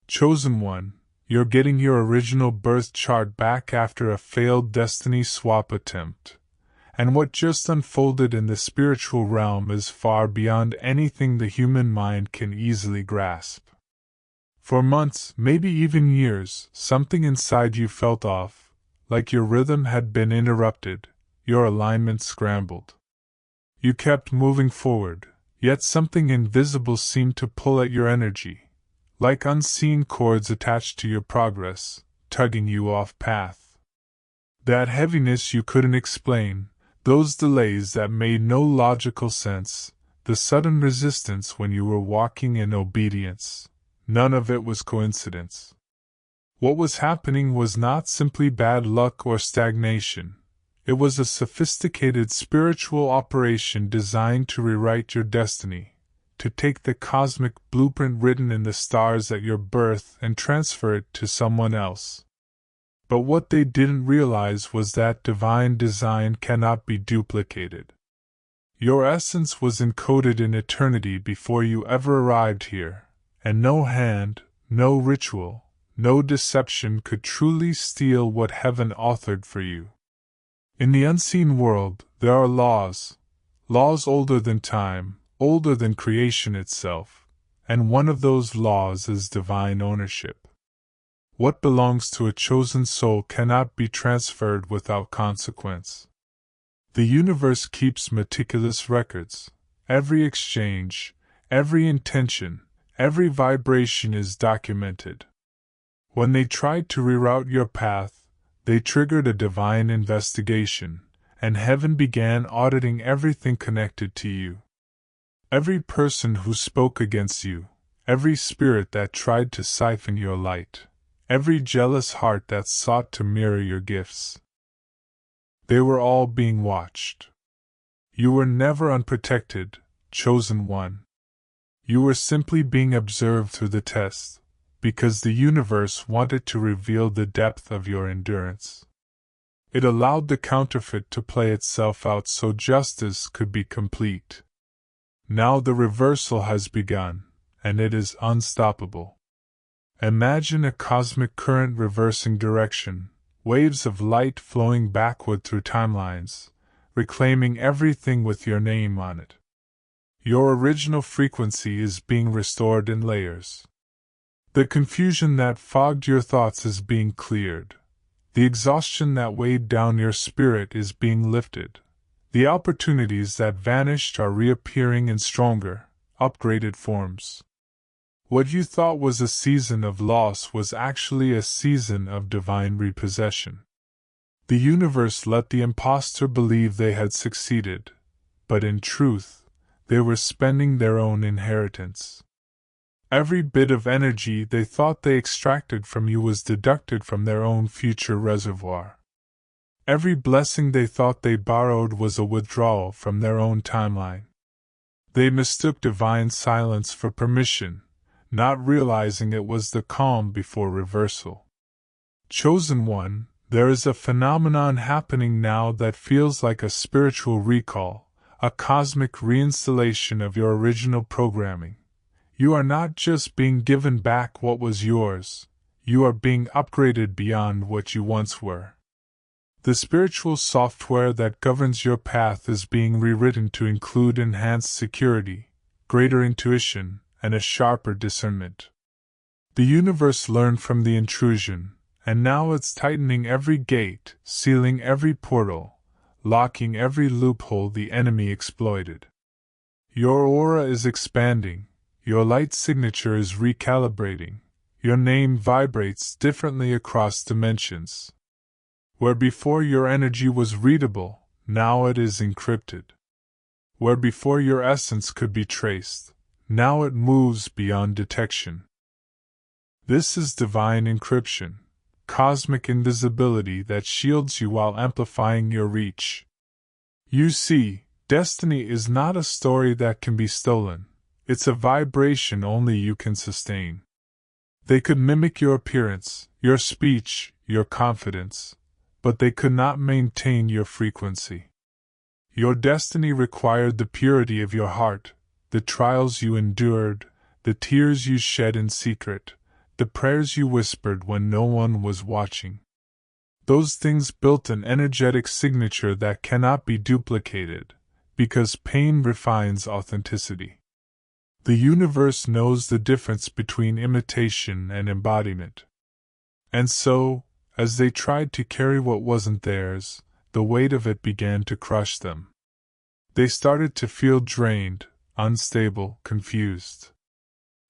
Chosen One, you're getting your original birth chart back after a failed destiny swap attempt. And what just unfolded in the spiritual realm is far beyond anything the human mind can easily grasp. For months, maybe even years, something inside you felt off, like your rhythm had been interrupted, your alignment scrambled. You kept moving forward, yet something invisible seemed to pull at your energy, like unseen cords attached to your progress, tugging you off path. That heaviness you couldn't explain, those delays that made no logical sense, the sudden resistance when you were walking in obedience, none of it was coincidence. What was happening was not simply bad luck or stagnation. It was a sophisticated spiritual operation designed to rewrite your destiny, to take the cosmic blueprint written in the stars at your birth and transfer it to someone else. But what they didn't realize was that divine design cannot be duplicated. Your essence was encoded in eternity before you ever arrived here, and no hand, no ritual, no deception could truly steal what heaven authored for you. In the unseen world, there are laws older than time, older than creation itself, and one of those laws is divine ownership. What belongs to a chosen soul cannot be transferred without consequence. The universe keeps meticulous records. Every exchange, every intention, every vibration is documented. When they tried to reroute your path, they triggered a divine investigation, and heaven began auditing everything connected to you. Every person who spoke against you, every spirit that tried to siphon your light, every jealous heart that sought to mirror your gifts. They were all being watched. You were never unprotected, chosen one. You were simply being observed through the test, because the universe wanted to reveal the depth of your endurance. It allowed the counterfeit to play itself out so justice could be complete. Now the reversal has begun, and it is unstoppable. Imagine a cosmic current reversing direction, waves of light flowing backward through timelines, reclaiming everything with your name on it. Your original frequency is being restored in layers. The confusion that fogged your thoughts is being cleared. The exhaustion that weighed down your spirit is being lifted. The opportunities that vanished are reappearing in stronger, upgraded forms. What you thought was a season of loss was actually a season of divine repossession. The universe let the impostor believe they had succeeded, but in truth, they were spending their own inheritance. Every bit of energy they thought they extracted from you was deducted from their own future reservoir. Every blessing they thought they borrowed was a withdrawal from their own timeline. They mistook divine silence for permission, not realizing it was the calm before reversal. Chosen one, there is a phenomenon happening now that feels like a spiritual recall, a cosmic reinstallation of your original programming. You are not just being given back what was yours, you are being upgraded beyond what you once were. The spiritual software that governs your path is being rewritten to include enhanced security, greater intuition, and a sharper discernment. The universe learned from the intrusion, and now it's tightening every gate, sealing every portal, locking every loophole the enemy exploited. Your aura is expanding, your light signature is recalibrating, your name vibrates differently across dimensions. Where before your energy was readable, now it is encrypted. Where before your essence could be traced, now it moves beyond detection. This is divine encryption, cosmic invisibility that shields you while amplifying your reach. You see, destiny is not a story that can be stolen, it's a vibration only you can sustain. They could mimic your appearance, your speech, your confidence, but they could not maintain your frequency. Your destiny required the purity of your heart, the trials you endured, the tears you shed in secret, the prayers you whispered when no one was watching. Those things built an energetic signature that cannot be duplicated, because pain refines authenticity. The universe knows the difference between imitation and embodiment. And so, as they tried to carry what wasn't theirs, the weight of it began to crush them. They started to feel drained, unstable, confused.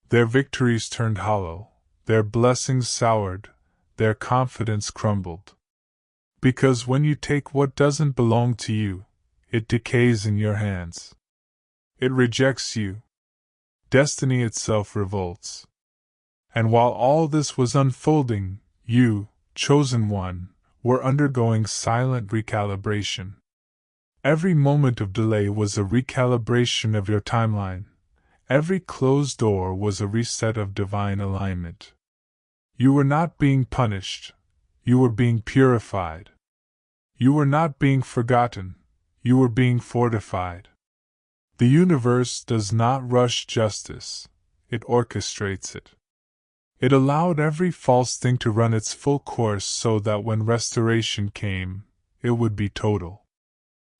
Their victories turned hollow, their blessings soured, their confidence crumbled. Because when you take what doesn't belong to you, it decays in your hands. It rejects you. Destiny itself revolts. And while all this was unfolding, you, chosen one, were undergoing silent recalibration. Every moment of delay was a recalibration of your timeline. Every closed door was a reset of divine alignment. You were not being punished. You were being purified. You were not being forgotten. You were being fortified. The universe does not rush justice. It orchestrates it. It allowed every false thing to run its full course so that when restoration came, it would be total.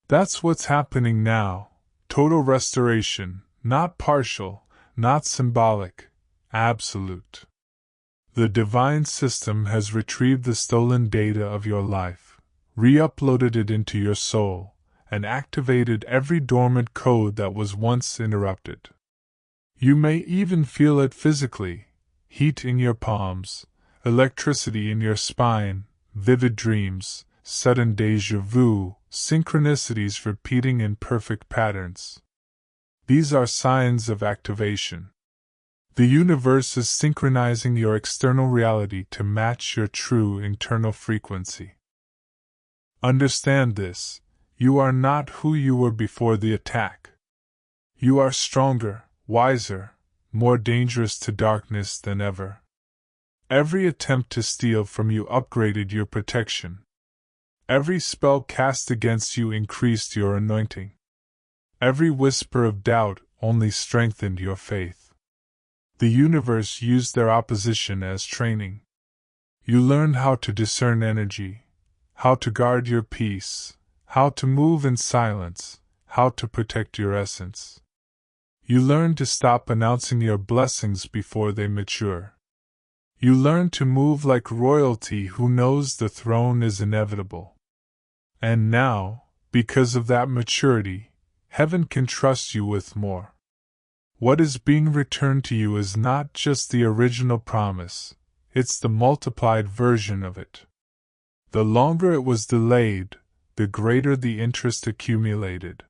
That's what's happening now. Total restoration, not partial, not symbolic, absolute. The divine system has retrieved the stolen data of your life, re-uploaded it into your soul, and activated every dormant code that was once interrupted. You may even feel it physically: heat in your palms, electricity in your spine, vivid dreams, sudden déjà vu, synchronicities repeating in perfect patterns. These are signs of activation. The universe is synchronizing your external reality to match your true internal frequency. Understand this: you are not who you were before the attack. You are stronger, wiser, more dangerous to darkness than ever. Every attempt to steal from you upgraded your protection. Every spell cast against you increased your anointing. Every whisper of doubt only strengthened your faith. The universe used their opposition as training. You learned how to discern energy, how to guard your peace, how to move in silence, how to protect your essence. You learned to stop announcing your blessings before they mature. You learned to move like royalty who knows the throne is inevitable. And now, because of that maturity, heaven can trust you with more. What is being returned to you is not just the original promise, it's the multiplied version of it. The longer it was delayed, the greater the interest accumulated.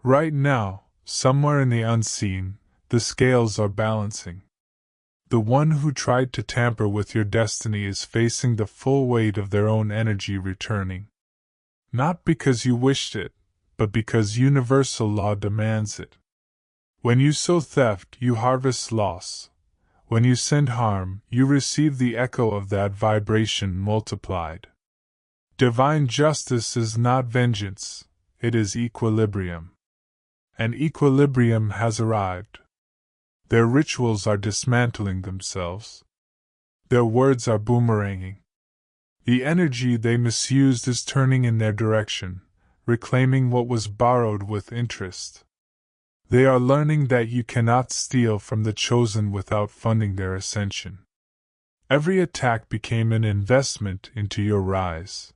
Right now, somewhere in the unseen, the scales are balancing. The one who tried to tamper with your destiny is facing the full weight of their own energy returning. Not because you wished it, but because universal law demands it. When you sow theft, you harvest loss. When you send harm, you receive the echo of that vibration multiplied. Divine justice is not vengeance, it is equilibrium. And equilibrium has arrived. Their rituals are dismantling themselves. Their words are boomeranging. The energy they misused is turning in their direction, reclaiming what was borrowed with interest. They are learning that you cannot steal from the chosen without funding their ascension. Every attack became an investment into your rise.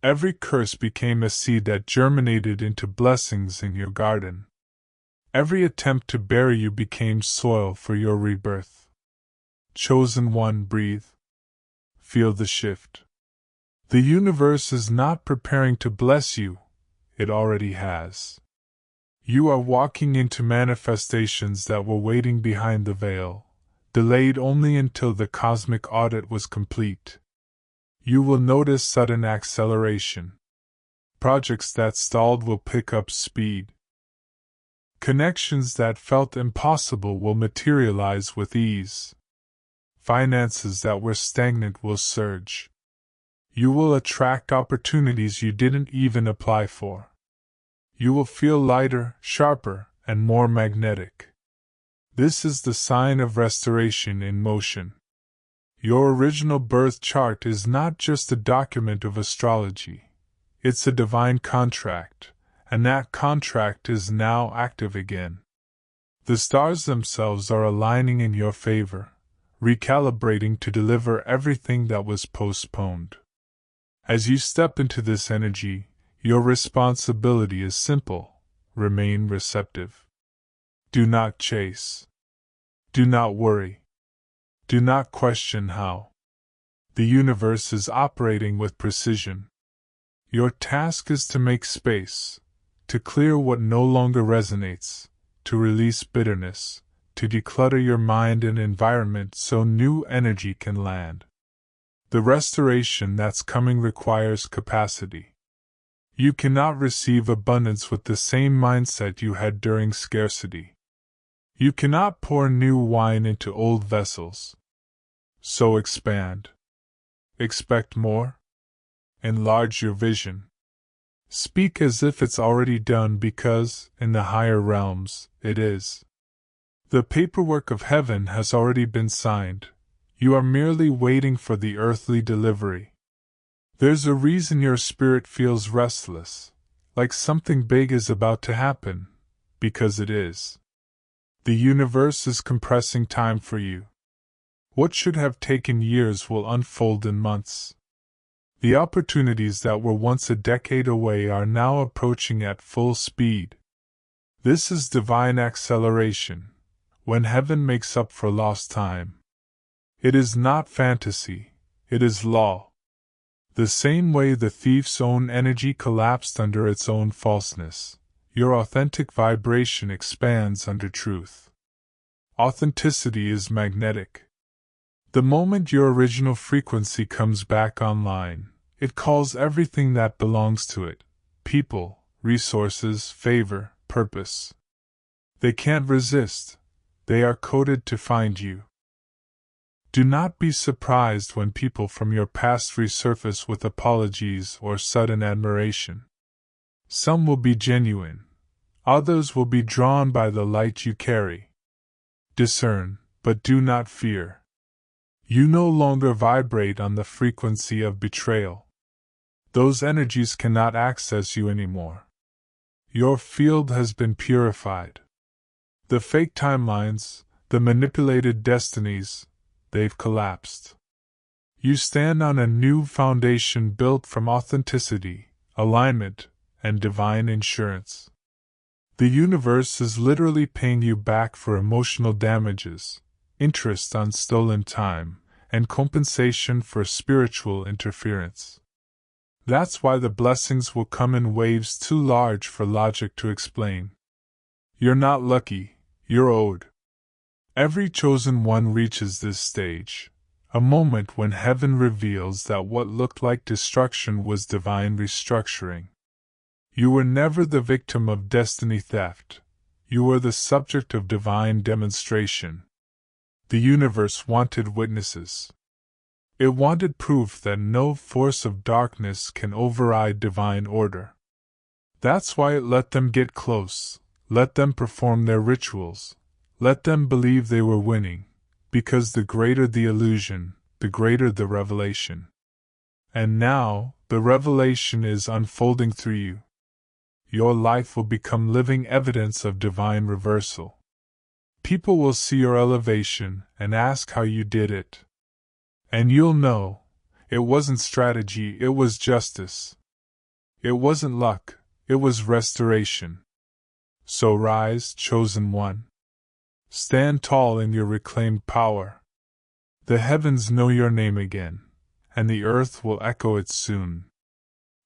Every curse became a seed that germinated into blessings in your garden. Every attempt to bury you became soil for your rebirth. Chosen one, breathe. Feel the shift. The universe is not preparing to bless you, it already has. You are walking into manifestations that were waiting behind the veil, delayed only until the cosmic audit was complete. You will notice sudden acceleration. Projects that stalled will pick up speed. Connections that felt impossible will materialize with ease. Finances that were stagnant will surge. You will attract opportunities you didn't even apply for. You will feel lighter, sharper, and more magnetic. This is the sign of restoration in motion. Your original birth chart is not just a document of astrology. It's a divine contract, and that contract is now active again. The stars themselves are aligning in your favor, recalibrating to deliver everything that was postponed. As you step into this energy, your responsibility is simple: remain receptive. Do not chase. Do not worry. Do not question how. The universe is operating with precision. Your task is to make space, to clear what no longer resonates, to release bitterness, to declutter your mind and environment so new energy can land. The restoration that's coming requires capacity. You cannot receive abundance with the same mindset you had during scarcity. You cannot pour new wine into old vessels. So expand. Expect more. Enlarge your vision. Speak as if it's already done because, in the higher realms, it is. The paperwork of heaven has already been signed. You are merely waiting for the earthly delivery. There's a reason your spirit feels restless, like something big is about to happen, because it is. The universe is compressing time for you. What should have taken years will unfold in months. The opportunities that were once a decade away are now approaching at full speed. This is divine acceleration, when heaven makes up for lost time. It is not fantasy, it is law. The same way the thief's own energy collapsed under its own falseness, your authentic vibration expands under truth. Authenticity is magnetic. The moment your original frequency comes back online, it calls everything that belongs to it: people, resources, favor, purpose. They can't resist. They are coded to find you. Do not be surprised when people from your past resurface with apologies or sudden admiration. Some will be genuine. Others will be drawn by the light you carry. Discern, but do not fear. You no longer vibrate on the frequency of betrayal. Those energies cannot access you anymore. Your field has been purified. The fake timelines, the manipulated destinies, they've collapsed. You stand on a new foundation built from authenticity, alignment, and divine insurance. The universe is literally paying you back for emotional damages, interest on stolen time, and compensation for spiritual interference. That's why the blessings will come in waves too large for logic to explain. You're not lucky, you're owed. Every chosen one reaches this stage, a moment when heaven reveals that what looked like destruction was divine restructuring. You were never the victim of destiny theft. You were the subject of divine demonstration. The universe wanted witnesses. It wanted proof that no force of darkness can override divine order. That's why it let them get close, let them perform their rituals, let them believe they were winning, because the greater the illusion, the greater the revelation. And now, the revelation is unfolding through you. Your life will become living evidence of divine reversal. People will see your elevation and ask how you did it. And you'll know, it wasn't strategy, it was justice. It wasn't luck, it was restoration. So rise, chosen one. Stand tall in your reclaimed power. The heavens know your name again, and the earth will echo it soon.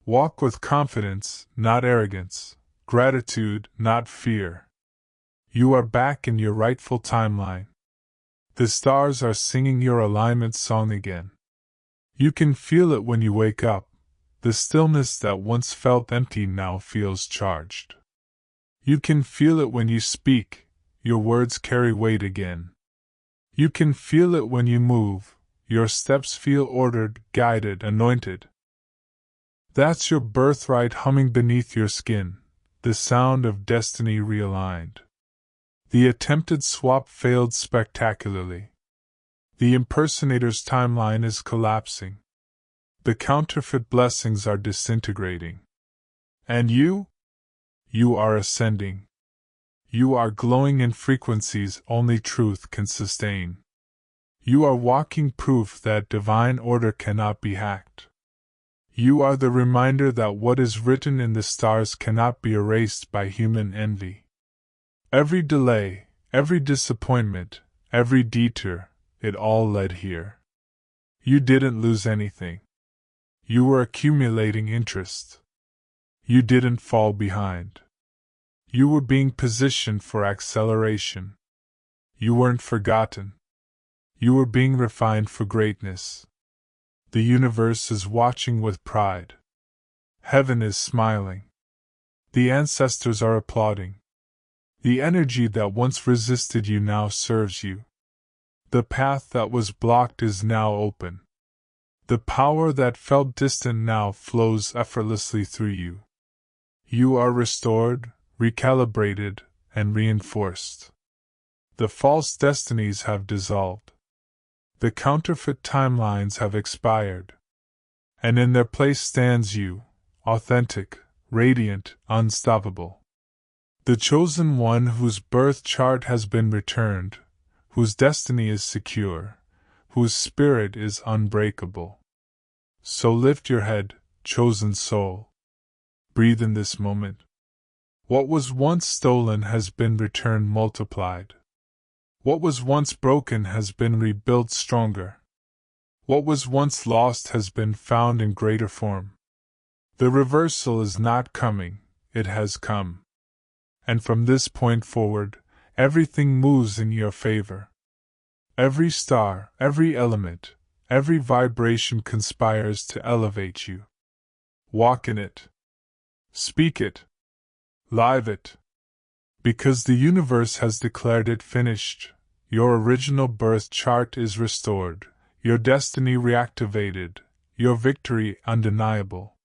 Walk with confidence, not arrogance, gratitude, not fear. You are back in your rightful timeline. The stars are singing your alignment song again. You can feel it when you wake up. The stillness that once felt empty now feels charged. You can feel it when you speak. Your words carry weight again. You can feel it when you move. Your steps feel ordered, guided, anointed. That's your birthright humming beneath your skin, the sound of destiny realigned. The attempted swap failed spectacularly. The impersonator's timeline is collapsing. The counterfeit blessings are disintegrating. And you? You are ascending. You are glowing in frequencies only truth can sustain. You are walking proof that divine order cannot be hacked. You are the reminder that what is written in the stars cannot be erased by human envy. Every delay, every disappointment, every detour, it all led here. You didn't lose anything. You were accumulating interest. You didn't fall behind. You were being positioned for acceleration. You weren't forgotten. You were being refined for greatness. The universe is watching with pride. Heaven is smiling. The ancestors are applauding. The energy that once resisted you now serves you. The path that was blocked is now open. The power that felt distant now flows effortlessly through you. You are restored, recalibrated, and reinforced. The false destinies have dissolved. The counterfeit timelines have expired. And in their place stands you, authentic, radiant, unstoppable. The chosen one whose birth chart has been returned, whose destiny is secure, whose spirit is unbreakable. So lift your head, chosen soul. Breathe in this moment. What was once stolen has been returned multiplied. What was once broken has been rebuilt stronger. What was once lost has been found in greater form. The reversal is not coming, it has come. And from this point forward, everything moves in your favor. Every star, every element, every vibration conspires to elevate you. Walk in it. Speak it. Live it. Because the universe has declared it finished, your original birth chart is restored, your destiny reactivated, your victory undeniable.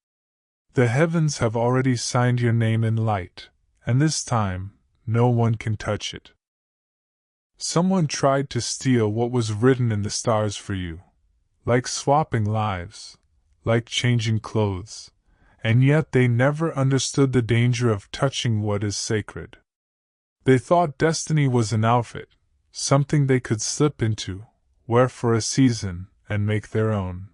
The heavens have already signed your name in light, and this time, no one can touch it. Someone tried to steal what was written in the stars for you, like swapping lives, like changing clothes, and yet they never understood the danger of touching what is sacred. They thought destiny was an outfit, something they could slip into, wear for a season, and make their own.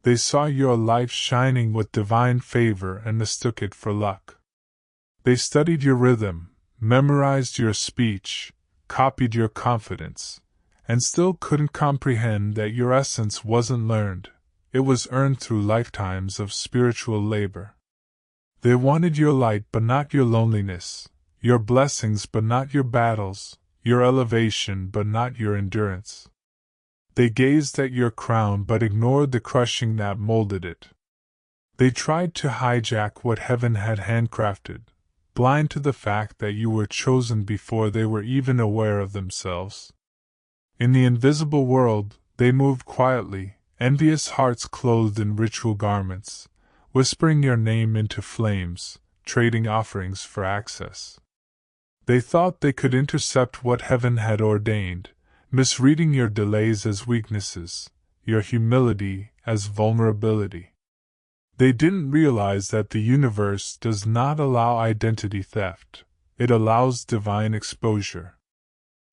They saw your life shining with divine favor and mistook it for luck. They studied your rhythm, memorized your speech, copied your confidence, and still couldn't comprehend that your essence wasn't learned, it was earned through lifetimes of spiritual labor. They wanted your light but not your loneliness, your blessings but not your battles, your elevation but not your endurance. They gazed at your crown but ignored the crushing that molded it. They tried to hijack what heaven had handcrafted, blind to the fact that you were chosen before they were even aware of themselves. In the invisible world, they moved quietly, envious hearts clothed in ritual garments, whispering your name into flames, trading offerings for access. They thought they could intercept what heaven had ordained, misreading your delays as weaknesses, your humility as vulnerability. They didn't realize that the universe does not allow identity theft, it allows divine exposure.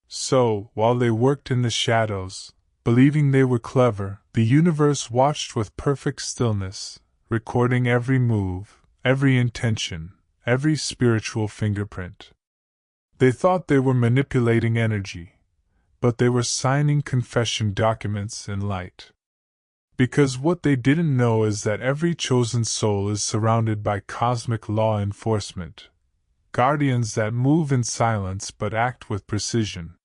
So, while they worked in the shadows, believing they were clever, the universe watched with perfect stillness, recording every move, every intention, every spiritual fingerprint. They thought they were manipulating energy, but they were signing confession documents in light. Because what they didn't know is that every chosen soul is surrounded by cosmic law enforcement, guardians that move in silence but act with precision.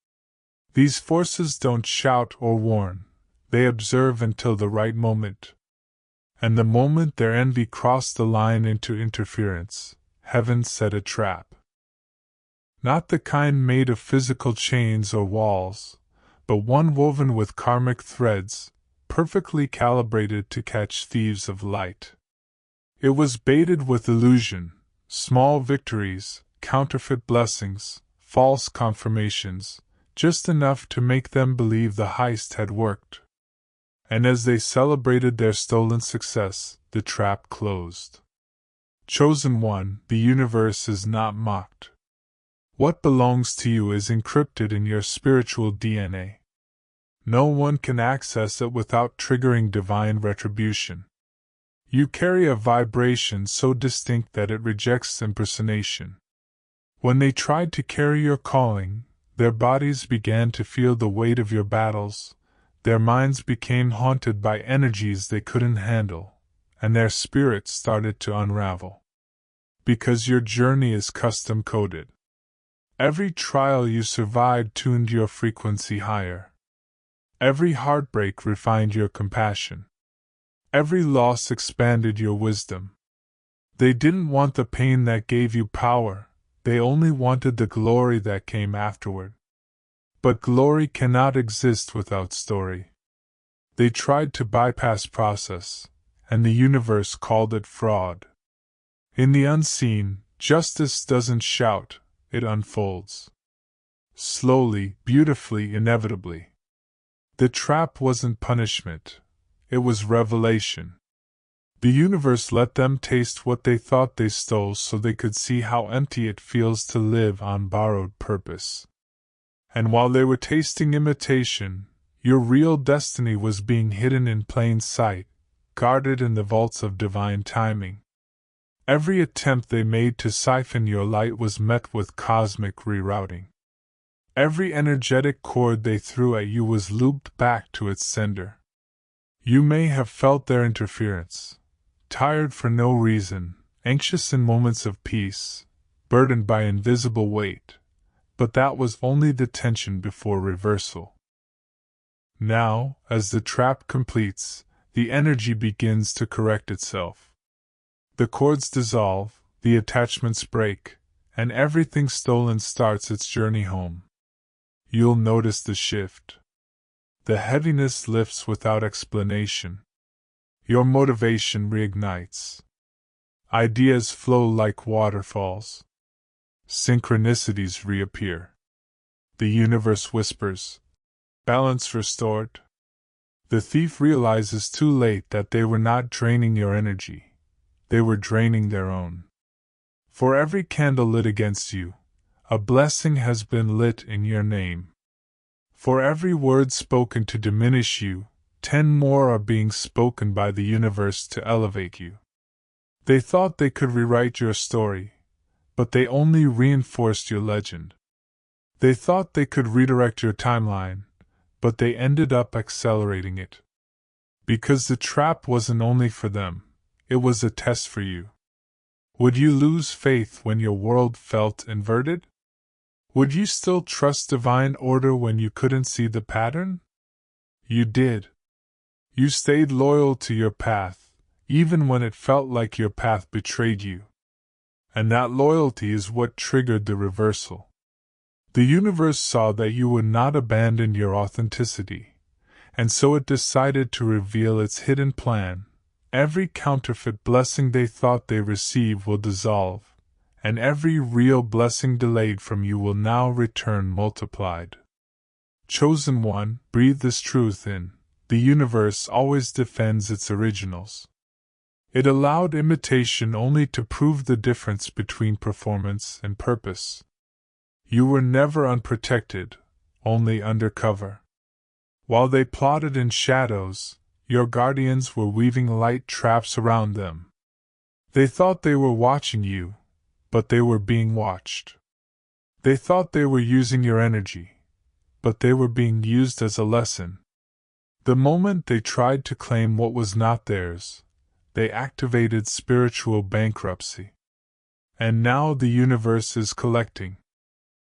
These forces don't shout or warn, they observe until the right moment. And the moment their envy crossed the line into interference, heaven set a trap. Not the kind made of physical chains or walls, but one woven with karmic threads, perfectly calibrated to catch thieves of light. It was baited with illusion, small victories, counterfeit blessings, false confirmations, just enough to make them believe the heist had worked. And as they celebrated their stolen success, the trap closed. Chosen one, the universe is not mocked. What belongs to you is encrypted in your spiritual DNA. No one can access it without triggering divine retribution. You carry a vibration so distinct that it rejects impersonation. When they tried to carry your calling, their bodies began to feel the weight of your battles, their minds became haunted by energies they couldn't handle, and their spirits started to unravel. Because your journey is custom-coded. Every trial you survived tuned your frequency higher. Every heartbreak refined your compassion. Every loss expanded your wisdom. They didn't want the pain that gave you power, they only wanted the glory that came afterward. But glory cannot exist without story. They tried to bypass process, and the universe called it fraud. In the unseen, justice doesn't shout, it unfolds. Slowly, beautifully, inevitably. The trap wasn't punishment, it was revelation. The universe let them taste what they thought they stole so they could see how empty it feels to live on borrowed purpose. And while they were tasting imitation, your real destiny was being hidden in plain sight, guarded in the vaults of divine timing. Every attempt they made to siphon your light was met with cosmic rerouting. Every energetic cord they threw at you was looped back to its sender. You may have felt their interference, tired for no reason, anxious in moments of peace, burdened by invisible weight, but that was only the tension before reversal. Now, as the trap completes, the energy begins to correct itself. The cords dissolve, the attachments break, and everything stolen starts its journey home. You'll notice the shift. The heaviness lifts without explanation. Your motivation reignites. Ideas flow like waterfalls. Synchronicities reappear. The universe whispers, balance restored. The thief realizes too late that they were not draining your energy. They were draining their own. For every candle lit against you, a blessing has been lit in your name. For every word spoken to diminish you, 10 more are being spoken by the universe to elevate you. They thought they could rewrite your story, but they only reinforced your legend. They thought they could redirect your timeline, but they ended up accelerating it. Because the trap wasn't only for them, it was a test for you. Would you lose faith when your world felt inverted? Would you still trust divine order when you couldn't see the pattern? You did. You stayed loyal to your path, even when it felt like your path betrayed you. And that loyalty is what triggered the reversal. The universe saw that you would not abandon your authenticity, and so it decided to reveal its hidden plan. Every counterfeit blessing they thought they received will dissolve, and every real blessing delayed from you will now return multiplied. Chosen one, breathe this truth in. The universe always defends its originals. It allowed imitation only to prove the difference between performance and purpose. You were never unprotected, only undercover. While they plotted in shadows, your guardians were weaving light traps around them. They thought they were watching you, but they were being watched. They thought they were using your energy, but they were being used as a lesson. The moment they tried to claim what was not theirs, they activated spiritual bankruptcy. And now the universe is collecting.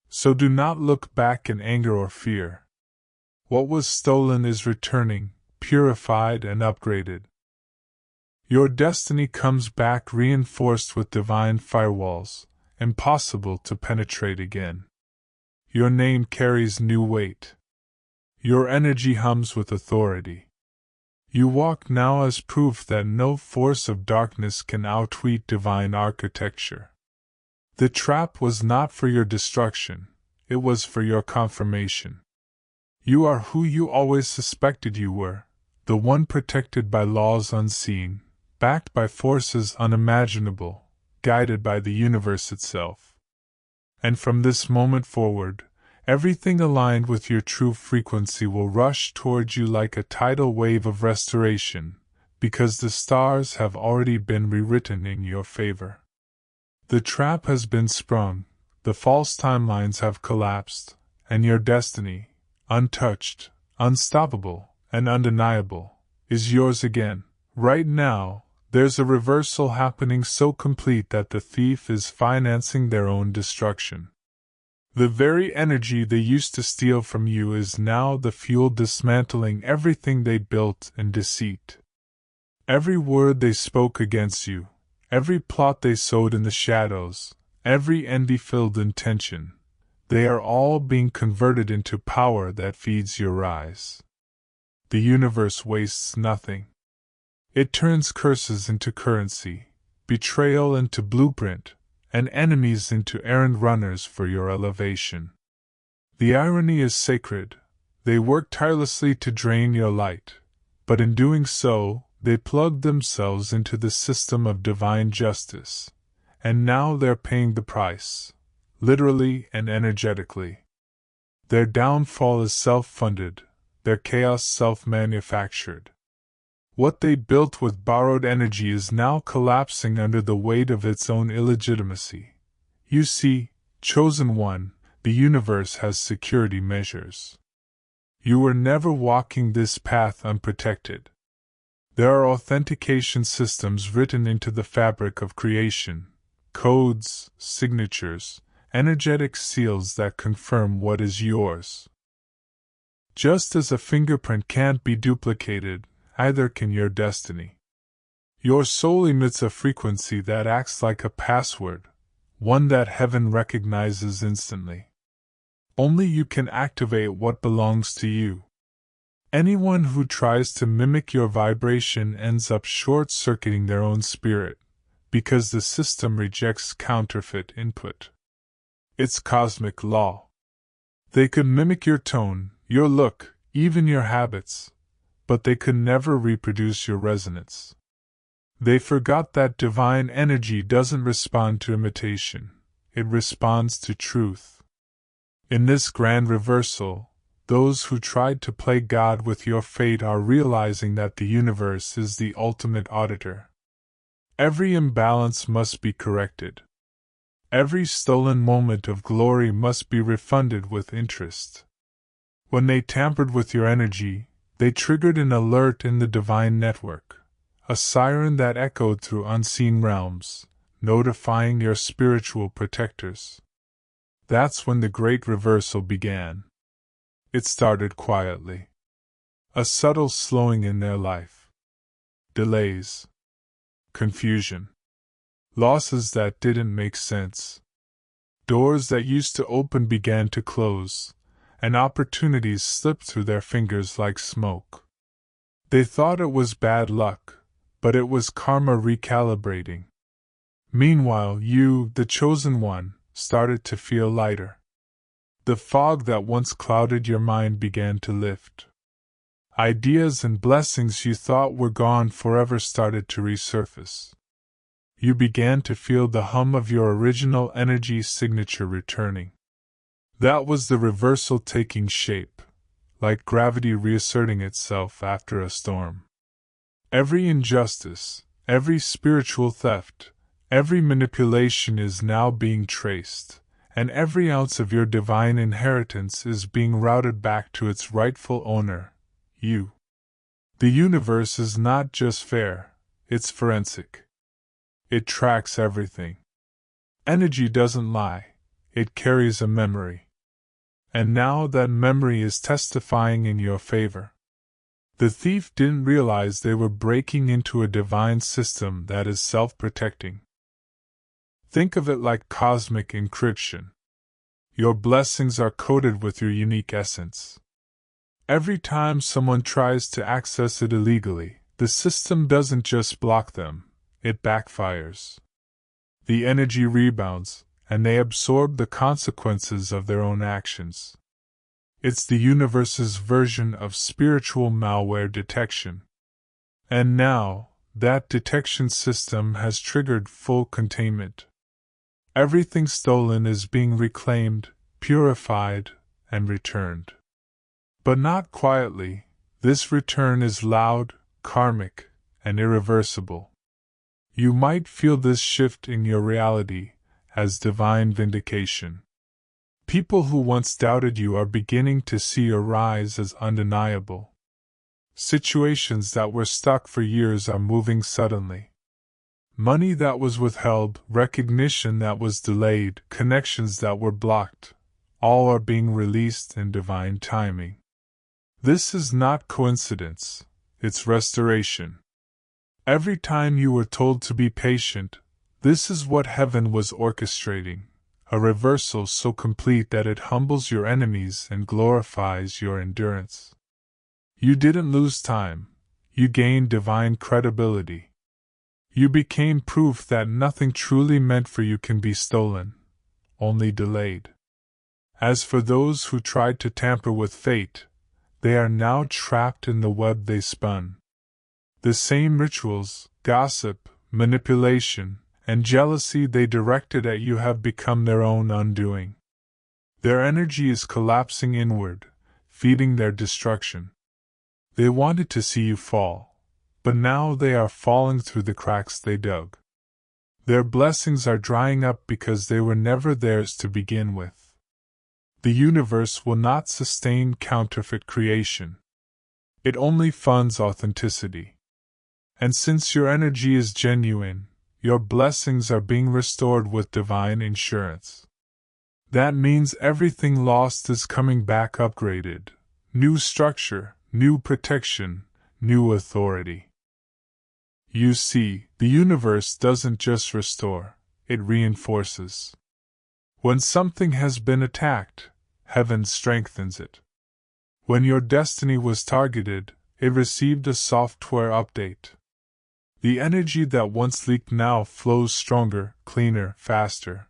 So do not look back in anger or fear. What was stolen is returning, purified and upgraded. Your destiny comes back reinforced with divine firewalls, impossible to penetrate again. Your name carries new weight. Your energy hums with authority. You walk now as proof that no force of darkness can outwit divine architecture. The trap was not for your destruction, it was for your confirmation. You are who you always suspected you were, the one protected by laws unseen, backed by forces unimaginable, guided by the universe itself. And from this moment forward, everything aligned with your true frequency will rush towards you like a tidal wave of restoration, because the stars have already been rewritten in your favor. The trap has been sprung, the false timelines have collapsed, and your destiny, untouched, unstoppable, and undeniable, is yours again. Right now, there's a reversal happening so complete that the thief is financing their own destruction. The very energy they used to steal from you is now the fuel dismantling everything they built in deceit. Every word they spoke against you, every plot they sowed in the shadows, every envy-filled intention, they are all being converted into power that feeds your rise. The universe wastes nothing. It turns curses into currency, betrayal into blueprint, and enemies into errand runners for your elevation. The irony is sacred. They work tirelessly to drain your light, but in doing so, they plugged themselves into the system of divine justice, and now they're paying the price, literally and energetically. Their downfall is self-funded, their chaos self-manufactured. What they built with borrowed energy is now collapsing under the weight of its own illegitimacy. You see, chosen one, the universe has security measures. You were never walking this path unprotected. There are authentication systems written into the fabric of creation, codes, signatures, energetic seals that confirm what is yours. Just as a fingerprint can't be duplicated, either can your destiny. Your soul emits a frequency that acts like a password, one that heaven recognizes instantly. Only you can activate what belongs to you. Anyone who tries to mimic your vibration ends up short-circuiting their own spirit, because the system rejects counterfeit input. It's cosmic law. They could mimic your tone, your look, even your habits, but they could never reproduce your resonance. They forgot that divine energy doesn't respond to imitation, it responds to truth. In this grand reversal, those who tried to play God with your fate are realizing that the universe is the ultimate auditor. Every imbalance must be corrected. Every stolen moment of glory must be refunded with interest. When they tampered with your energy, they triggered an alert in the divine network, a siren that echoed through unseen realms, notifying your spiritual protectors. That's when the great reversal began. It started quietly. A subtle slowing in their life. Delays. Confusion. Losses that didn't make sense. Doors that used to open began to close, and opportunities slipped through their fingers like smoke. They thought it was bad luck, but it was karma recalibrating. Meanwhile, you, the chosen one, started to feel lighter. The fog that once clouded your mind began to lift. Ideas and blessings you thought were gone forever started to resurface. You began to feel the hum of your original energy signature returning. That was the reversal taking shape, like gravity reasserting itself after a storm. Every injustice, every spiritual theft, every manipulation is now being traced, and every ounce of your divine inheritance is being routed back to its rightful owner, you. The universe is not just fair, it's forensic. It tracks everything. Energy doesn't lie, it carries a memory. And now that memory is testifying in your favor. The thief didn't realize they were breaking into a divine system that is self-protecting. Think of it like cosmic encryption. Your blessings are coded with your unique essence. Every time someone tries to access it illegally, the system doesn't just block them, it backfires. The energy rebounds, and they absorb the consequences of their own actions. It's the universe's version of spiritual malware detection. And now, that detection system has triggered full containment. Everything stolen is being reclaimed, purified, and returned. But not quietly. This return is loud, karmic, and irreversible. You might feel this shift in your reality as divine vindication. People who once doubted you are beginning to see your rise as undeniable. Situations that were stuck for years are moving suddenly. Money that was withheld, recognition that was delayed, connections that were blocked, all are being released in divine timing. This is not coincidence, it's restoration. Every time you were told to be patient, this is what heaven was orchestrating, a reversal so complete that it humbles your enemies and glorifies your endurance. You didn't lose time, you gained divine credibility. You became proof that nothing truly meant for you can be stolen, only delayed. As for those who tried to tamper with fate, they are now trapped in the web they spun. The same rituals, gossip, manipulation, and jealousy they directed at you have become their own undoing. Their energy is collapsing inward, feeding their destruction. They wanted to see you fall, but now they are falling through the cracks they dug. Their blessings are drying up because they were never theirs to begin with. The universe will not sustain counterfeit creation. It only funds authenticity. And since your energy is genuine, your blessings are being restored with divine insurance. That means everything lost is coming back upgraded. New structure, new protection, new authority. You see, the universe doesn't just restore, it reinforces. When something has been attacked, heaven strengthens it. When your destiny was targeted, it received a software update. The energy that once leaked now flows stronger, cleaner, faster.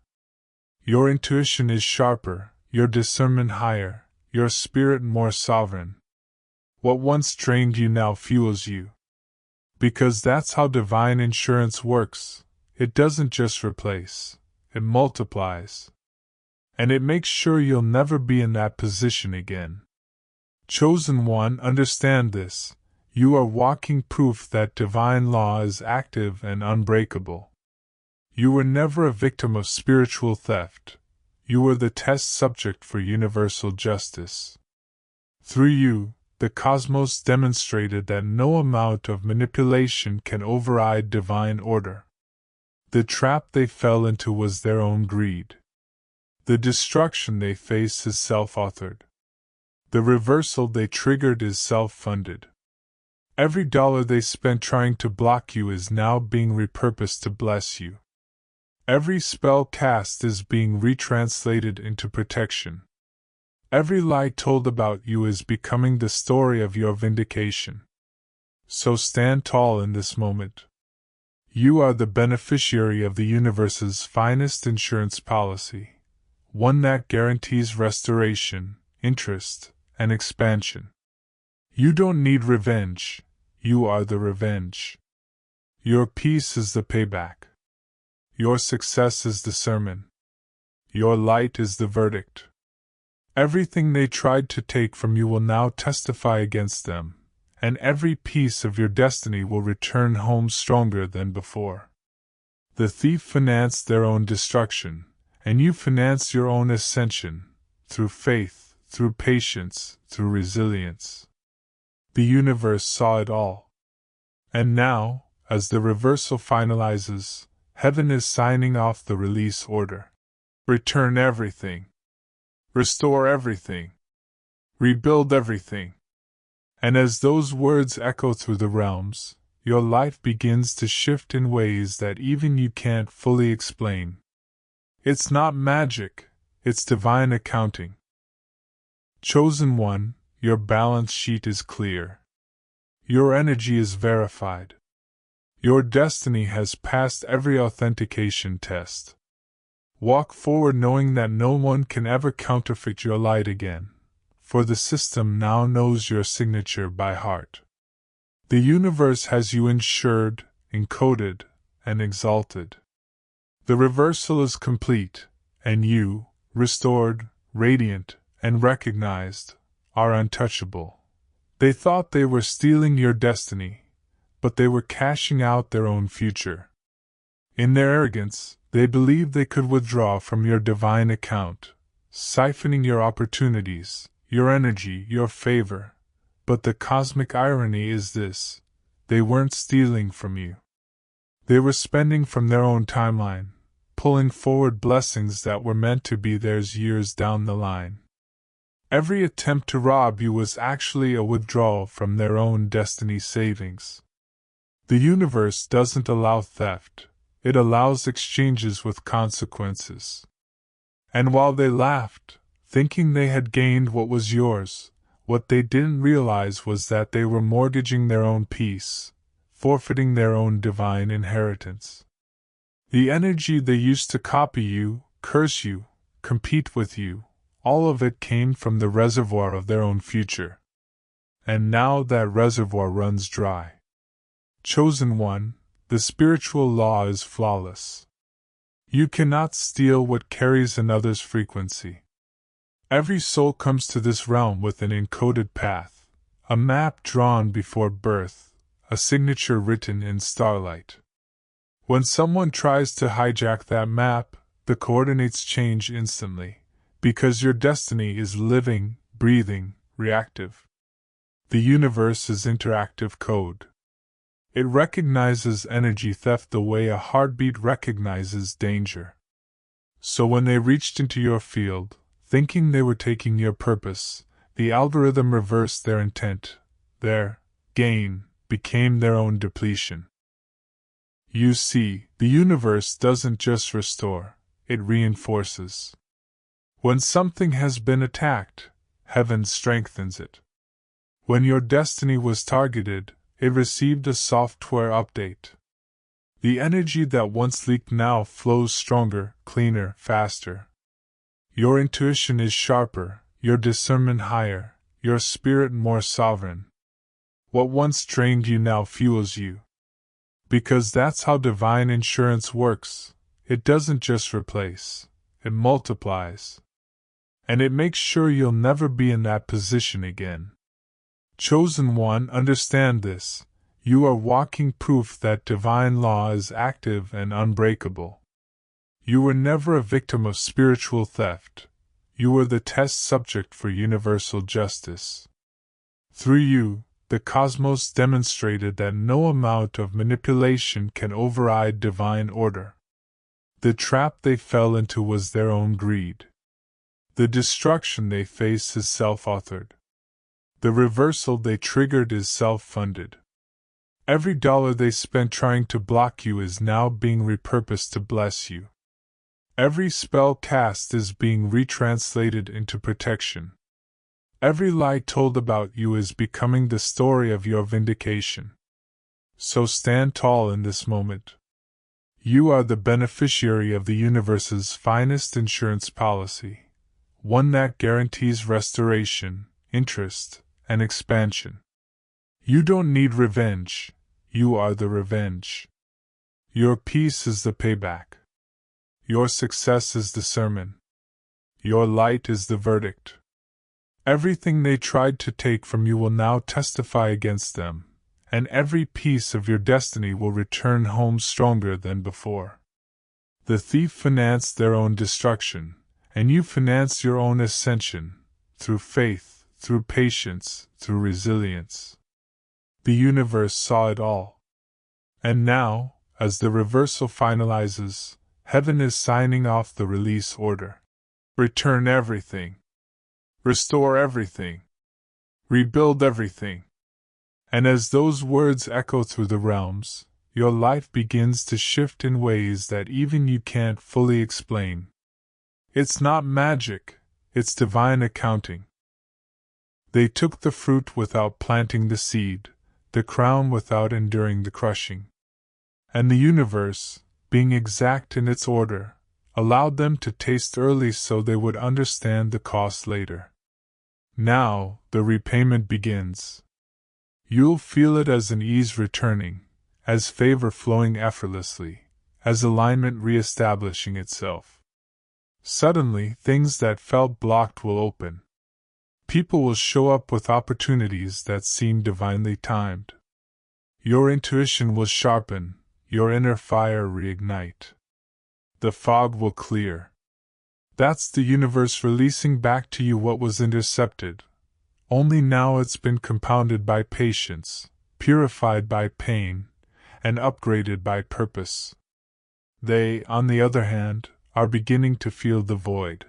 Your intuition is sharper, your discernment higher, your spirit more sovereign. What once drained you now fuels you. Because that's how divine insurance works. It doesn't just replace, it multiplies. And it makes sure you'll never be in that position again. Chosen one, understand this. You are walking proof that divine law is active and unbreakable. You were never a victim of spiritual theft. You were the test subject for universal justice. Through you, the cosmos demonstrated that no amount of manipulation can override divine order. The trap they fell into was their own greed. The destruction they face is self-authored. The reversal they triggered is self-funded. Every dollar they spent trying to block you is now being repurposed to bless you. Every spell cast is being retranslated into protection. Every lie told about you is becoming the story of your vindication. So stand tall in this moment. You are the beneficiary of the universe's finest insurance policy. One that guarantees restoration, interest, and expansion. You don't need revenge, you are the revenge. Your peace is the payback. Your success is the sermon. Your light is the verdict. Everything they tried to take from you will now testify against them, and every piece of your destiny will return home stronger than before. The thief financed their own destruction, and you finance your own ascension, through faith, through patience, through resilience. The universe saw it all. And now, as the reversal finalizes, heaven is signing off the release order. Return everything. Restore everything. Rebuild everything. And as those words echo through the realms, your life begins to shift in ways that even you can't fully explain. It's not magic, it's divine accounting. Chosen one, your balance sheet is clear. Your energy is verified. Your destiny has passed every authentication test. Walk forward knowing that no one can ever counterfeit your light again, for the system now knows your signature by heart. The universe has you insured, encoded, and exalted. The reversal is complete, and you, restored, radiant, and recognized, are untouchable. They thought they were stealing your destiny, but they were cashing out their own future. In their arrogance, they believed they could withdraw from your divine account, siphoning your opportunities, your energy, your favor. But the cosmic irony is this: they weren't stealing from you. They were spending from their own timeline, pulling forward blessings that were meant to be theirs years down the line. Every attempt to rob you was actually a withdrawal from their own destiny savings. The universe doesn't allow theft, it allows exchanges with consequences. And while they laughed, thinking they had gained what was yours, what they didn't realize was that they were mortgaging their own peace, forfeiting their own divine inheritance. The energy they used to copy you, curse you, compete with you, all of it came from the reservoir of their own future. And now that reservoir runs dry. Chosen one, the spiritual law is flawless. You cannot steal what carries another's frequency. Every soul comes to this realm with an encoded path, a map drawn before birth, a signature written in starlight. When someone tries to hijack that map, the coordinates change instantly, because your destiny is living, breathing, reactive. The universe is interactive code. It recognizes energy theft the way a heartbeat recognizes danger. So when they reached into your field, thinking they were taking your purpose, the algorithm reversed their intent. Their gain became their own depletion. You see, the universe doesn't just restore, it reinforces. When something has been attacked, heaven strengthens it. When your destiny was targeted, it received a software update. The energy that once leaked now flows stronger, cleaner, faster. Your intuition is sharper, your discernment higher, your spirit more sovereign. What once drained you now fuels you. Because that's how divine insurance works. It doesn't just replace, it multiplies. And it makes sure you'll never be in that position again. Chosen one, understand this. You are walking proof that divine law is active and unbreakable. You were never a victim of spiritual theft. You were the test subject for universal justice. Through you, the cosmos demonstrated that no amount of manipulation can override divine order. The trap they fell into was their own greed. The destruction they face is self-authored. The reversal they triggered is self-funded. Every dollar they spent trying to block you is now being repurposed to bless you. Every spell cast is being retranslated into protection. Every lie told about you is becoming the story of your vindication. So stand tall in this moment. You are the beneficiary of the universe's finest insurance policy, one that guarantees restoration, interest, and expansion. You don't need revenge, you are the revenge. Your peace is the payback. Your success is the sermon. Your light is the verdict. Everything they tried to take from you will now testify against them, and every piece of your destiny will return home stronger than before. The thief financed their own destruction, and you financed your own ascension, through faith, through patience, through resilience. The universe saw it all. And now, as the reversal finalizes, heaven is signing off the release order. Return everything. Restore everything. Rebuild everything. And as those words echo through the realms, your life begins to shift in ways that even you can't fully explain. It's not magic, it's divine accounting. They took the fruit without planting the seed, the crown without enduring the crushing. And the universe, being exact in its order, allowed them to taste early so they would understand the cost later. Now, the repayment begins. You'll feel it as an ease returning, as favor flowing effortlessly, as alignment re-establishing itself. Suddenly, things that felt blocked will open. People will show up with opportunities that seem divinely timed. Your intuition will sharpen, your inner fire reignite. The fog will clear. That's the universe releasing back to you what was intercepted. Only now it's been compounded by patience, purified by pain, and upgraded by purpose. They, on the other hand, are beginning to feel the void.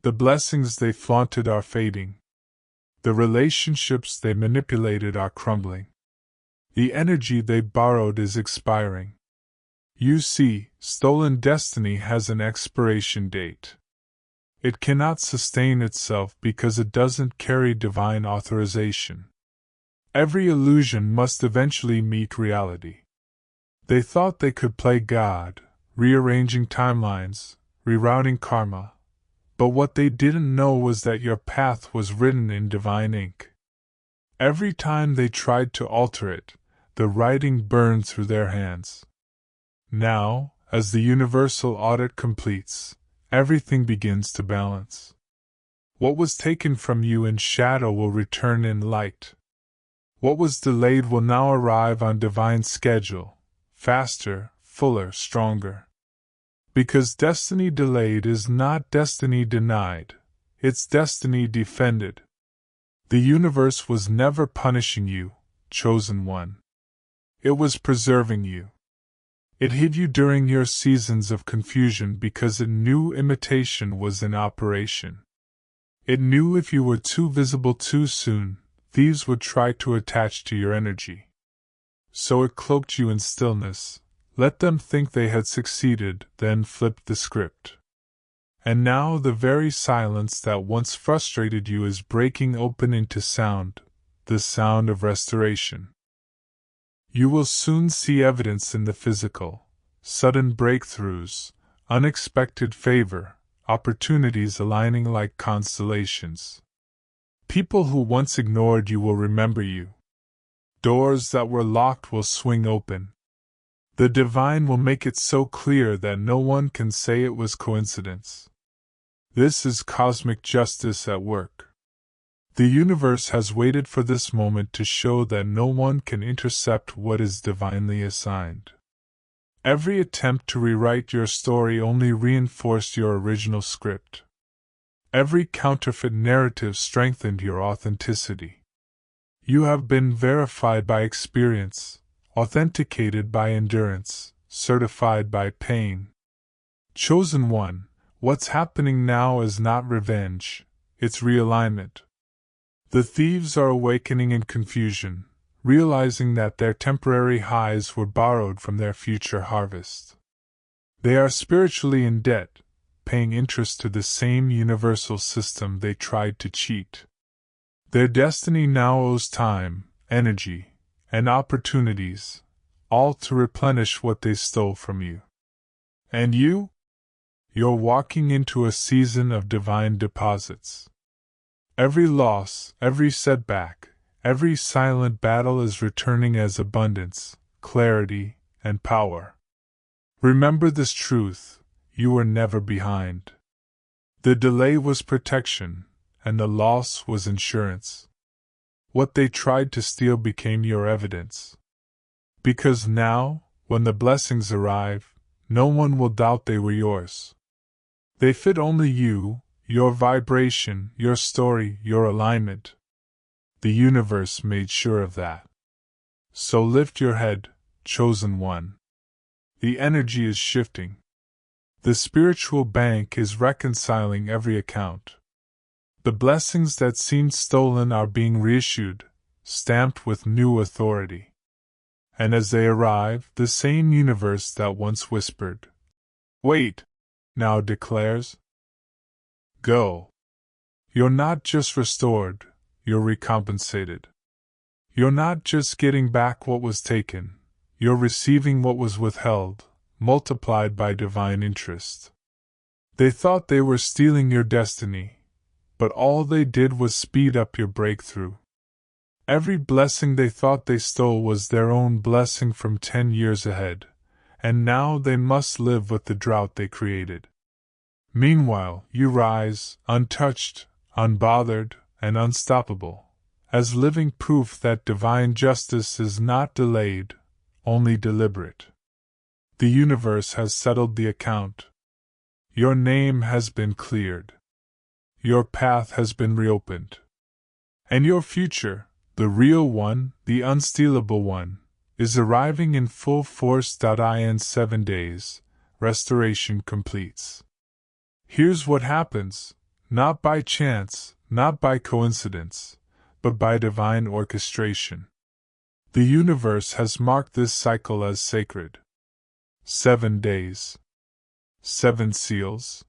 The blessings they flaunted are fading. The relationships they manipulated are crumbling. The energy they borrowed is expiring. You see, stolen destiny has an expiration date. It cannot sustain itself because it doesn't carry divine authorization. Every illusion must eventually meet reality. They thought they could play God, rearranging timelines, rerouting karma, but what they didn't know was that your path was written in divine ink. Every time they tried to alter it, the writing burned through their hands. Now, as the universal audit completes, everything begins to balance. What was taken from you in shadow will return in light. What was delayed will now arrive on divine schedule, faster, fuller, stronger. Because destiny delayed is not destiny denied, it's destiny defended. The universe was never punishing you, chosen one. It was preserving you. It hid you during your seasons of confusion because it knew imitation was in operation. It knew if you were too visible too soon, thieves would try to attach to your energy. So it cloaked you in stillness, let them think they had succeeded, then flipped the script. And now the very silence that once frustrated you is breaking open into sound, the sound of restoration. You will soon see evidence in the physical, sudden breakthroughs, unexpected favor, opportunities aligning like constellations. People who once ignored you will remember you. Doors that were locked will swing open. The divine will make it so clear that no one can say it was coincidence. This is cosmic justice at work. The universe has waited for this moment to show that no one can intercept what is divinely assigned. Every attempt to rewrite your story only reinforced your original script. Every counterfeit narrative strengthened your authenticity. You have been verified by experience, authenticated by endurance, certified by pain. Chosen one, what's happening now is not revenge, it's realignment. The thieves are awakening in confusion, realizing that their temporary highs were borrowed from their future harvest. They are spiritually in debt, paying interest to the same universal system they tried to cheat. Their destiny now owes time, energy, and opportunities, all to replenish what they stole from you. And you? You're walking into a season of divine deposits. Every loss, every setback, every silent battle is returning as abundance, clarity, and power. Remember this truth, you were never behind. The delay was protection, and the loss was insurance. What they tried to steal became your evidence. Because now, when the blessings arrive, no one will doubt they were yours. They fit only you, your vibration, your story, your alignment. The universe made sure of that. So lift your head, chosen one. The energy is shifting. The spiritual bank is reconciling every account. The blessings that seemed stolen are being reissued, stamped with new authority. And as they arrive, the same universe that once whispered, "Wait," now declares, "Go." You're not just restored, you're recompensated. You're not just getting back what was taken, you're receiving what was withheld, multiplied by divine interest. They thought they were stealing your destiny, but all they did was speed up your breakthrough. Every blessing they thought they stole was their own blessing from 10 years ahead, and now they must live with the drought they created. Meanwhile, you rise, untouched, unbothered, and unstoppable, as living proof that divine justice is not delayed, only deliberate. The universe has settled the account. Your name has been cleared. Your path has been reopened. And your future, the real one, the unstealable one, is arriving in full force. In 7 days, restoration completes. Here's what happens, not by chance, not by coincidence, but by divine orchestration. The universe has marked this cycle as sacred. 7 days. 7 seals.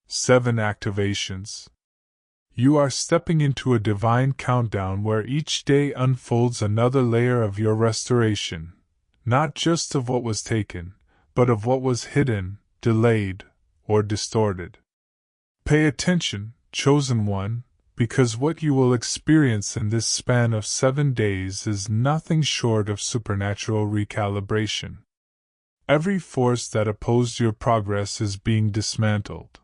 7 activations. You are stepping into a divine countdown where each day unfolds another layer of your restoration, not just of what was taken, but of what was hidden, delayed, or distorted. Pay attention, chosen one, because what you will experience in this span of 7 days is nothing short of supernatural recalibration. Every force that opposed your progress is being dismantled.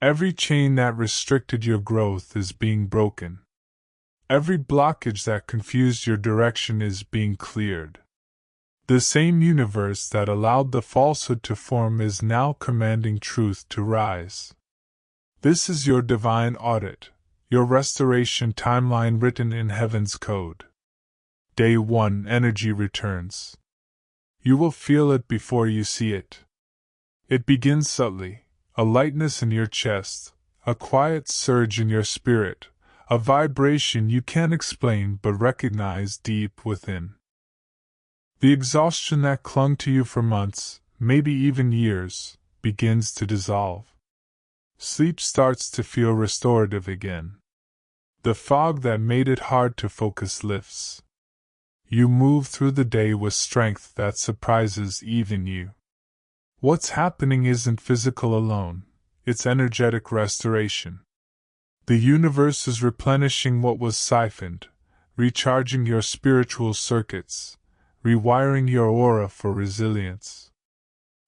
Every chain that restricted your growth is being broken. Every blockage that confused your direction is being cleared. The same universe that allowed the falsehood to form is now commanding truth to rise. This is your divine audit, your restoration timeline written in heaven's code. Day 1 energy returns. You will feel it before you see it. It begins subtly, a lightness in your chest, a quiet surge in your spirit, a vibration you can't explain but recognize deep within. The exhaustion that clung to you for months, maybe even years, begins to dissolve. Sleep starts to feel restorative again. The fog that made it hard to focus lifts. You move through the day with strength that surprises even you. What's happening isn't physical alone, it's energetic restoration. The universe is replenishing what was siphoned, recharging your spiritual circuits, rewiring your aura for resilience.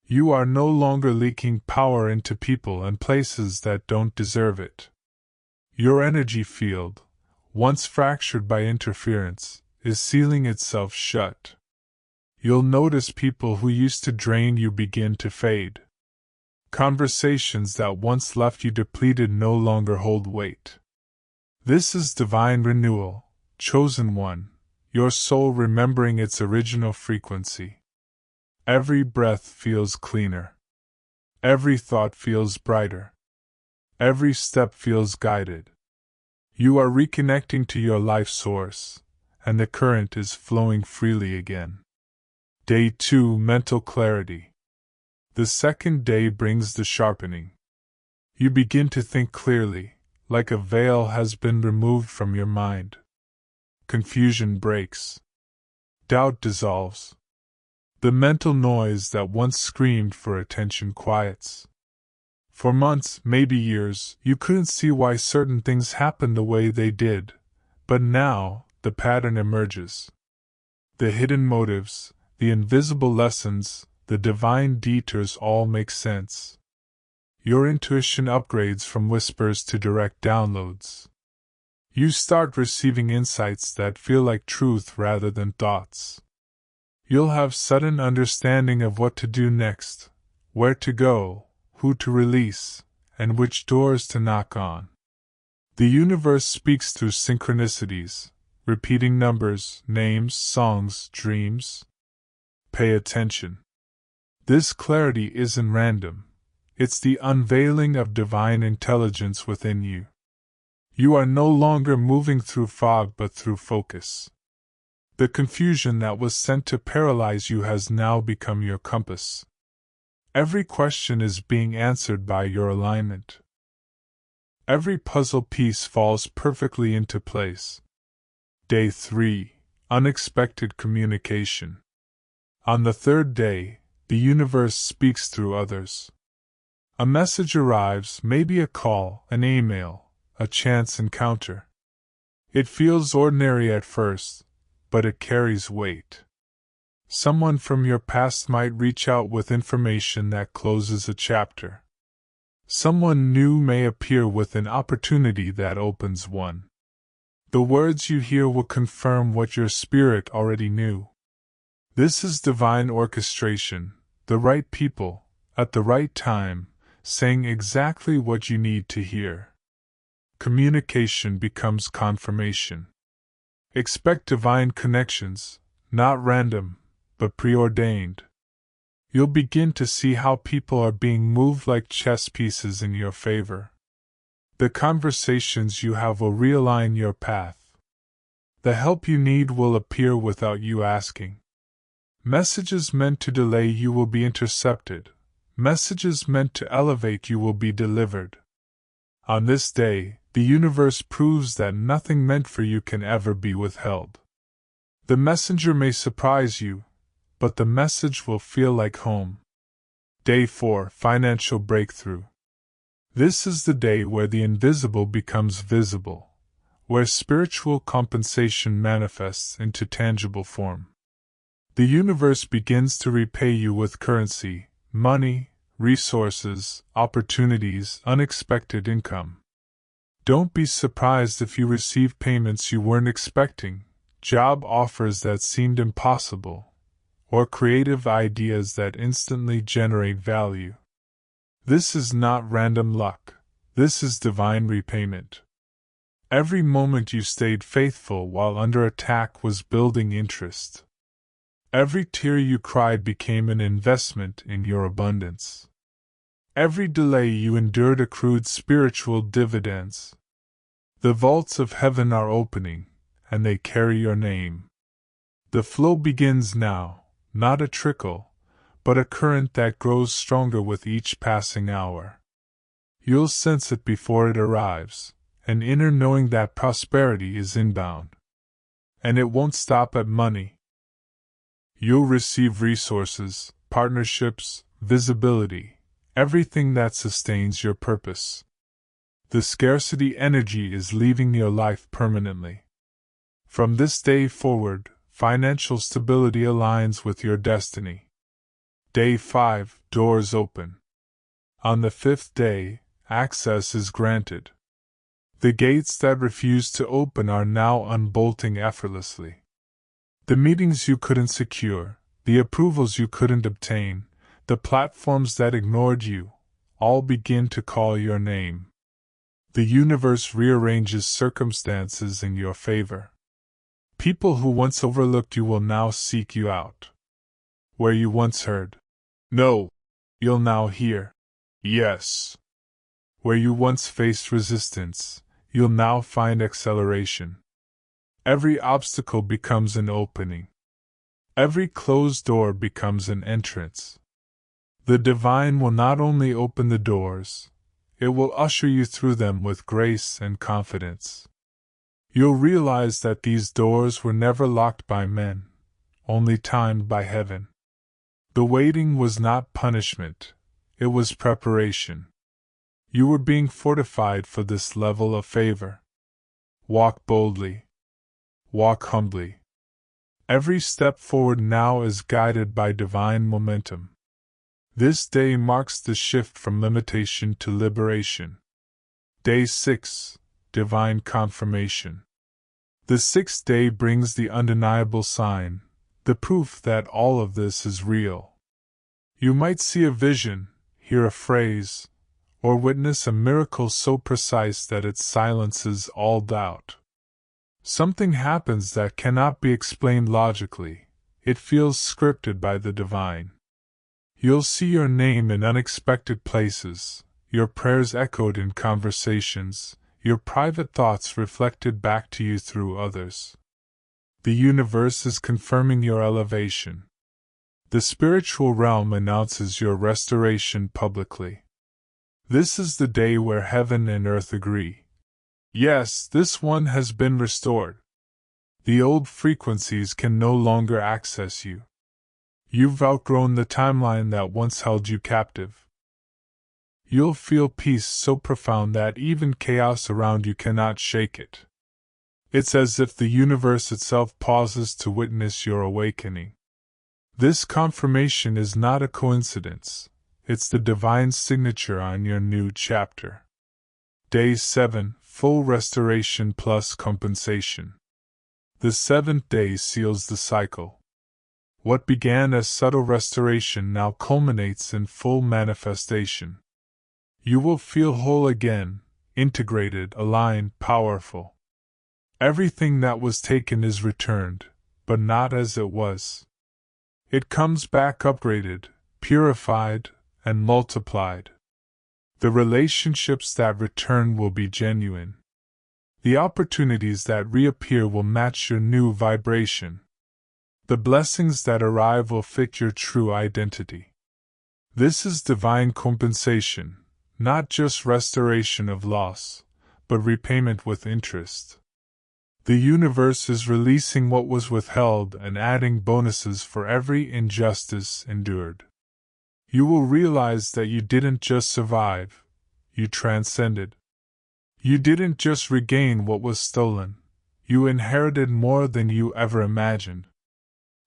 You are no longer leaking power into people and places that don't deserve it. Your energy field, once fractured by interference, is sealing itself shut. You'll notice people who used to drain you begin to fade. Conversations that once left you depleted no longer hold weight. This is divine renewal, chosen one, your soul remembering its original frequency. Every breath feels cleaner. Every thought feels brighter. Every step feels guided. You are reconnecting to your life source, and the current is flowing freely again. Day 2 mental clarity. The second day brings the sharpening. You begin to think clearly, like a veil has been removed from your mind. Confusion breaks. Doubt dissolves. The mental noise that once screamed for attention quiets. For months, maybe years, you couldn't see why certain things happened the way they did, but now, the pattern emerges. The hidden motives, the invisible lessons, the divine detours all make sense. Your intuition upgrades from whispers to direct downloads. You start receiving insights that feel like truth rather than thoughts. You'll have sudden understanding of what to do next, where to go, who to release, and which doors to knock on. The universe speaks through synchronicities, repeating numbers, names, songs, dreams. Pay attention. This clarity isn't random. It's the unveiling of divine intelligence within you. You are no longer moving through fog but through focus. The confusion that was sent to paralyze you has now become your compass. Every question is being answered by your alignment. Every puzzle piece falls perfectly into place. Day 3 Unexpected communication. On the third day, the universe speaks through others. A message arrives, maybe a call, an email, a chance encounter. It feels ordinary at first, but it carries weight. Someone from your past might reach out with information that closes a chapter. Someone new may appear with an opportunity that opens one. The words you hear will confirm what your spirit already knew. This is divine orchestration, the right people, at the right time, saying exactly what you need to hear. Communication becomes confirmation. Expect divine connections, not random, but preordained. You'll begin to see how people are being moved like chess pieces in your favor. The conversations you have will realign your path. The help you need will appear without you asking. Messages meant to delay you will be intercepted. Messages meant to elevate you will be delivered. On this day, the universe proves that nothing meant for you can ever be withheld. The messenger may surprise you, but the message will feel like home. Day 4, Financial Breakthrough. This is the day where the invisible becomes visible, where spiritual compensation manifests into tangible form. The universe begins to repay you with currency, money, resources, opportunities, unexpected income. Don't be surprised if you receive payments you weren't expecting, job offers that seemed impossible, or creative ideas that instantly generate value. This is not random luck, this is divine repayment. Every moment you stayed faithful while under attack was building interest. Every tear you cried became an investment in your abundance. Every delay you endured accrued spiritual dividends. The vaults of heaven are opening, and they carry your name. The flow begins now. Not a trickle, but a current that grows stronger with each passing hour. You'll sense it before it arrives, an inner knowing that prosperity is inbound. And it won't stop at money. You'll receive resources, partnerships, visibility, everything that sustains your purpose. The scarcity energy is leaving your life permanently. From this day forward, financial stability aligns with your destiny. Day 5, Doors open. On the 5th day, access is granted. The gates that refused to open are now unbolting effortlessly. The meetings you couldn't secure, the approvals you couldn't obtain, the platforms that ignored you, all begin to call your name. The universe rearranges circumstances in your favor. People who once overlooked you will now seek you out. Where you once heard no, you'll now hear yes. Where you once faced resistance, you'll now find acceleration. Every obstacle becomes an opening. Every closed door becomes an entrance. The divine will not only open the doors, it will usher you through them with grace and confidence. You'll realize that these doors were never locked by men, only timed by heaven. The waiting was not punishment, it was preparation. You were being fortified for this level of favor. Walk boldly. Walk humbly. Every step forward now is guided by divine momentum. This day marks the shift from limitation to liberation. Day 6, Divine Confirmation. The 6th day brings the undeniable sign, the proof that all of this is real. You might see a vision, hear a phrase, or witness a miracle so precise that it silences all doubt. Something happens that cannot be explained logically, it feels scripted by the divine. You'll see your name in unexpected places, your prayers echoed in conversations, your private thoughts reflected back to you through others. The universe is confirming your elevation. The spiritual realm announces your restoration publicly. This is the day where heaven and earth agree. Yes, this one has been restored. The old frequencies can no longer access you. You've outgrown the timeline that once held you captive. You'll feel peace so profound that even chaos around you cannot shake it. It's as if the universe itself pauses to witness your awakening. This confirmation is not a coincidence, it's the divine signature on your new chapter. Day 7, Full Restoration plus Compensation. The 7th day seals the cycle. What began as subtle restoration now culminates in full manifestation. You will feel whole again, integrated, aligned, powerful. Everything that was taken is returned, but not as it was. It comes back upgraded, purified, and multiplied. The relationships that return will be genuine. The opportunities that reappear will match your new vibration. The blessings that arrive will fit your true identity. This is divine compensation, not just restoration of loss, but repayment with interest. The universe is releasing what was withheld and adding bonuses for every injustice endured. You will realize that you didn't just survive, you transcended. You didn't just regain what was stolen, you inherited more than you ever imagined.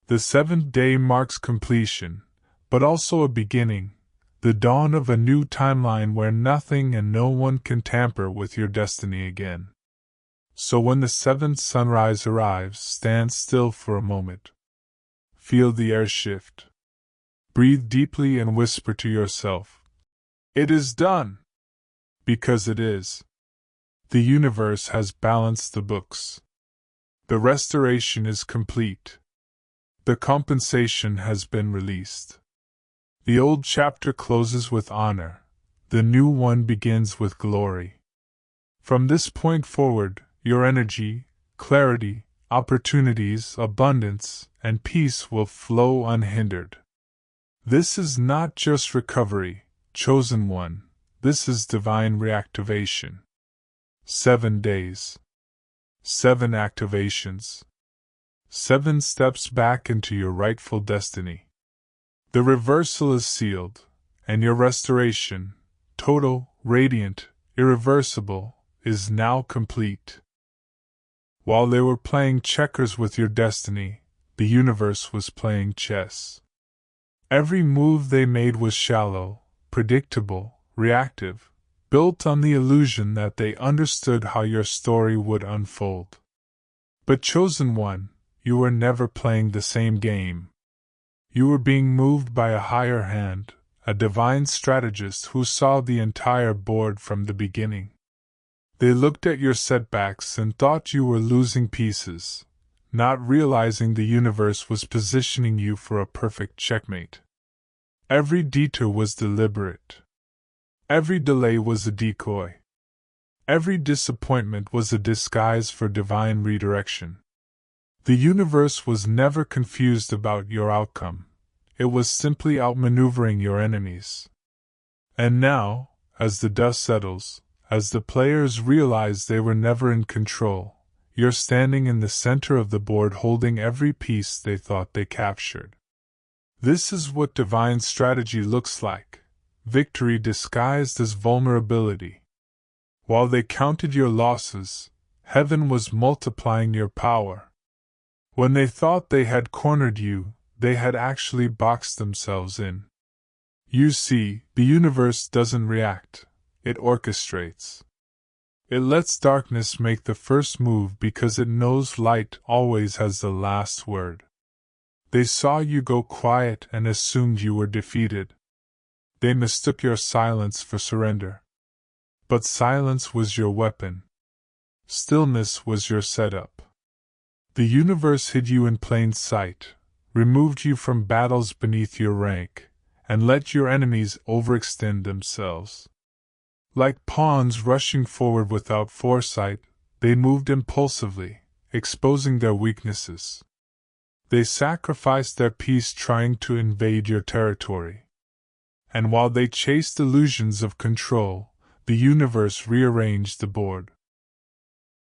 The 7th day marks completion, but also a beginning, the dawn of a new timeline where nothing and no one can tamper with your destiny again. So when the 7th sunrise arrives, stand still for a moment. Feel the air shift. Breathe deeply and whisper to yourself, "It is done!" Because it is. The universe has balanced the books. The restoration is complete. The compensation has been released. The old chapter closes with honor. The new one begins with glory. From this point forward, your energy, clarity, opportunities, abundance, and peace will flow unhindered. This is not just recovery, chosen one, this is divine reactivation. 7 days. 7 activations. 7 steps back into your rightful destiny. The reversal is sealed, and your restoration, total, radiant, irreversible, is now complete. While they were playing checkers with your destiny, the universe was playing chess. Every move they made was shallow, predictable, reactive, built on the illusion that they understood how your story would unfold. But chosen one, you were never playing the same game. You were being moved by a higher hand, a divine strategist who saw the entire board from the beginning. They looked at your setbacks and thought you were losing pieces, not realizing the universe was positioning you for a perfect checkmate. Every detour was deliberate. Every delay was a decoy. Every disappointment was a disguise for divine redirection. The universe was never confused about your outcome. It was simply outmaneuvering your enemies. And now, as the dust settles, as the players realize they were never in control, you're standing in the center of the board holding every piece they thought they captured. This is what divine strategy looks like, victory disguised as vulnerability. While they counted your losses, heaven was multiplying your power. When they thought they had cornered you, they had actually boxed themselves in. You see, the universe doesn't react, it orchestrates. It lets darkness make the first move because it knows light always has the last word. They saw you go quiet and assumed you were defeated. They mistook your silence for surrender. But silence was your weapon. Stillness was your setup. The universe hid you in plain sight, removed you from battles beneath your rank, and let your enemies overextend themselves. Like pawns rushing forward without foresight, they moved impulsively, exposing their weaknesses. They sacrificed their peace trying to invade your territory. And while they chased illusions of control, the universe rearranged the board.